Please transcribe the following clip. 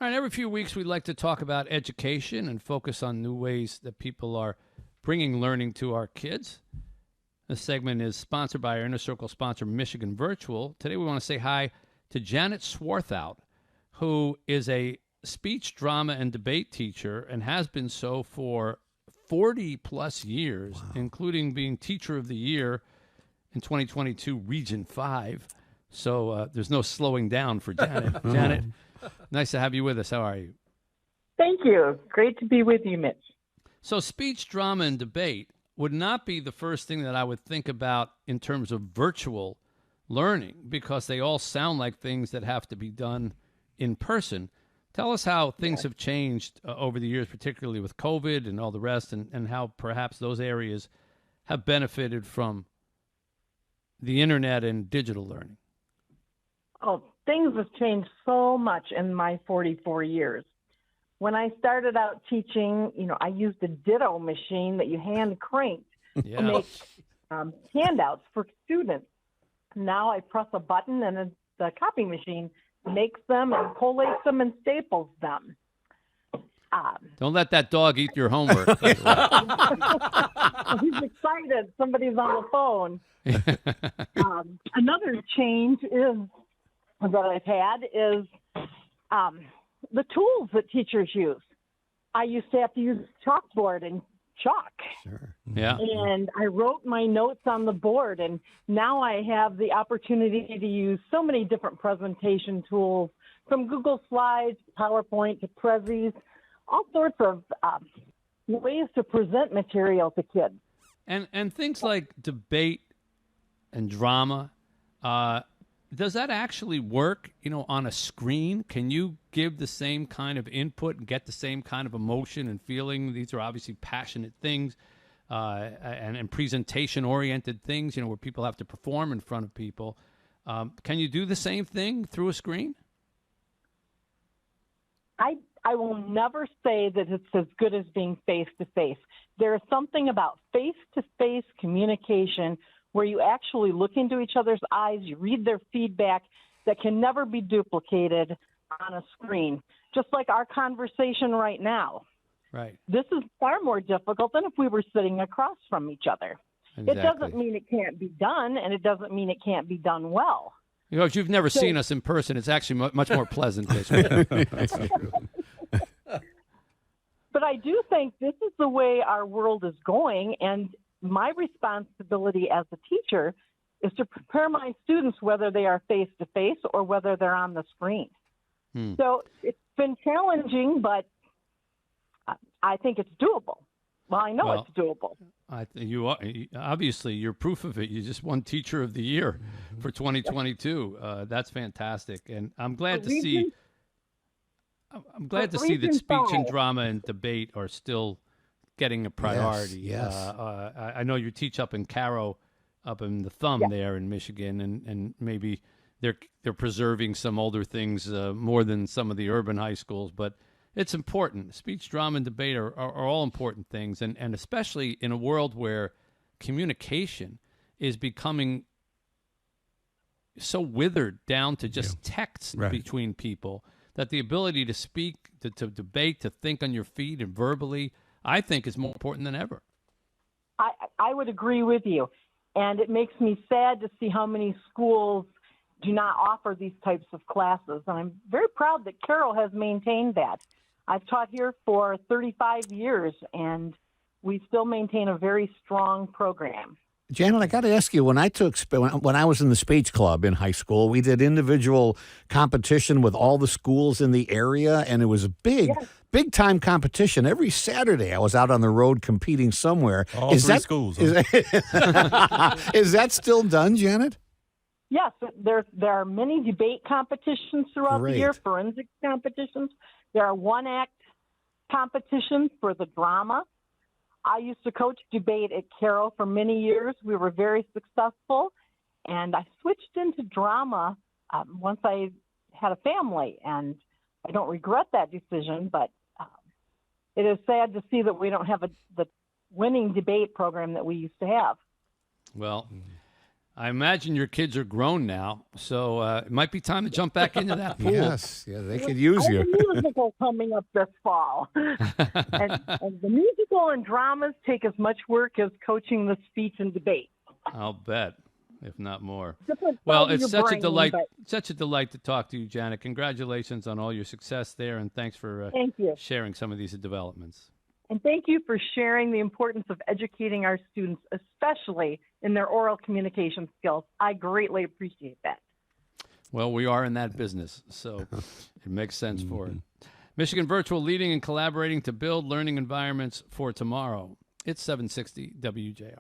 All right, every few weeks we'd like to talk about education and focus on new ways that people are bringing learning to our kids. This segment is sponsored by our Inner Circle sponsor, Michigan Virtual. Today we want to say hi to Janet Swarthout, who is a speech, drama, and debate teacher and has been so for 40-plus years, including being Teacher of the Year in 2022, Region 5. So there's no slowing down for Janet. Janet, nice to have you with us. How are you? Thank you. Great to be with you, Mitch. So speech, drama, and debate would not be the first thing that I would think about in terms of virtual learning, because they all sound like things that have to be done in person. Tell us how things have changed over the years, particularly with COVID and all the rest, and how perhaps those areas have benefited from the internet and digital learning. Oh, things have changed so much in my 44 years. When I started out teaching, I used a ditto machine that you hand cranked to make handouts for students. Now I press a button and the copy machine makes them and collates them and staples them. Don't let that dog eat your homework. He's excited. Somebody's on the phone. Another change that I've had is the tools that teachers use. I used to have to use chalkboard and chalk. Sure. Yeah. And I wrote my notes on the board, and now I have the opportunity to use so many different presentation tools, from Google Slides, PowerPoint, to Prezis, all sorts of ways to present material to kids. And things like debate and drama, does that actually work, on a screen? Can you give the same kind of input and get the same kind of emotion and feeling? These are obviously passionate things and presentation-oriented things, where people have to perform in front of people. Can you do the same thing through a screen? I will never say that it's as good as being face-to-face. There is something about face-to-face communication where you actually look into each other's eyes, you read their feedback, that can never be duplicated on a screen, just like our conversation right now. Right. This is far more difficult than if we were sitting across from each other. Exactly. It doesn't mean it can't be done, and it doesn't mean it can't be done well. If you've never seen us in person, it's actually much more pleasant this way. But I do think this is the way our world is going, and my responsibility as a teacher is to prepare my students, whether they are face-to-face or whether they're on the screen. So it's been challenging, but I think it's doable. Well, I know it's doable. You obviously, you're proof of it. You just won Teacher of the Year for 2022. That's fantastic, and I'm glad to see. I'm glad to see that speech and drama and debate are still getting a priority. Yes. I know you teach up in Caro, up in the Thumb there in Michigan, and maybe they're preserving some older things more than some of the urban high schools, but it's important. Speech, drama, and debate are all important things, and especially in a world where communication is becoming so withered down to just texts between people, that the ability to speak, to debate, to think on your feet and verbally, I think is more important than ever. I would agree with you. And it makes me sad to see how many schools do not offer these types of classes. And I'm very proud that Carroll has maintained that. I've taught here for 35 years, and we still maintain a very strong program. Janet, I got to ask you, when I was in the speech club in high school, we did individual competition with all the schools in the area, and it was a big time competition. Every Saturday I was out on the road competing somewhere. All three schools. Is that still done, Janet? Yes, there are many debate competitions throughout the year, forensics competitions. There are one-act competitions for the drama. I used to coach debate at Carroll for many years. We were very successful, and I switched into drama once I had a family, and I don't regret that decision, but it is sad to see that we don't have the winning debate program that we used to have. Well, I imagine your kids are grown now, so it might be time to jump back into that pool. Yes, yeah, they could use I you. have a musical coming up this fall. and the musical and dramas take as much work as coaching the speech and debate. I'll bet, if not more. Different Well, side of it's your such a brain, delight. but Such a delight to talk to you, Janet. Congratulations on all your success there, and thanks for thank you. sharing some of these developments. And thank you for sharing the importance of educating our students, especially in their oral communication skills. I greatly appreciate that. Well, we are in that business, so it makes sense for it. Michigan Virtual, leading and collaborating to build learning environments for tomorrow. It's 760 WJR.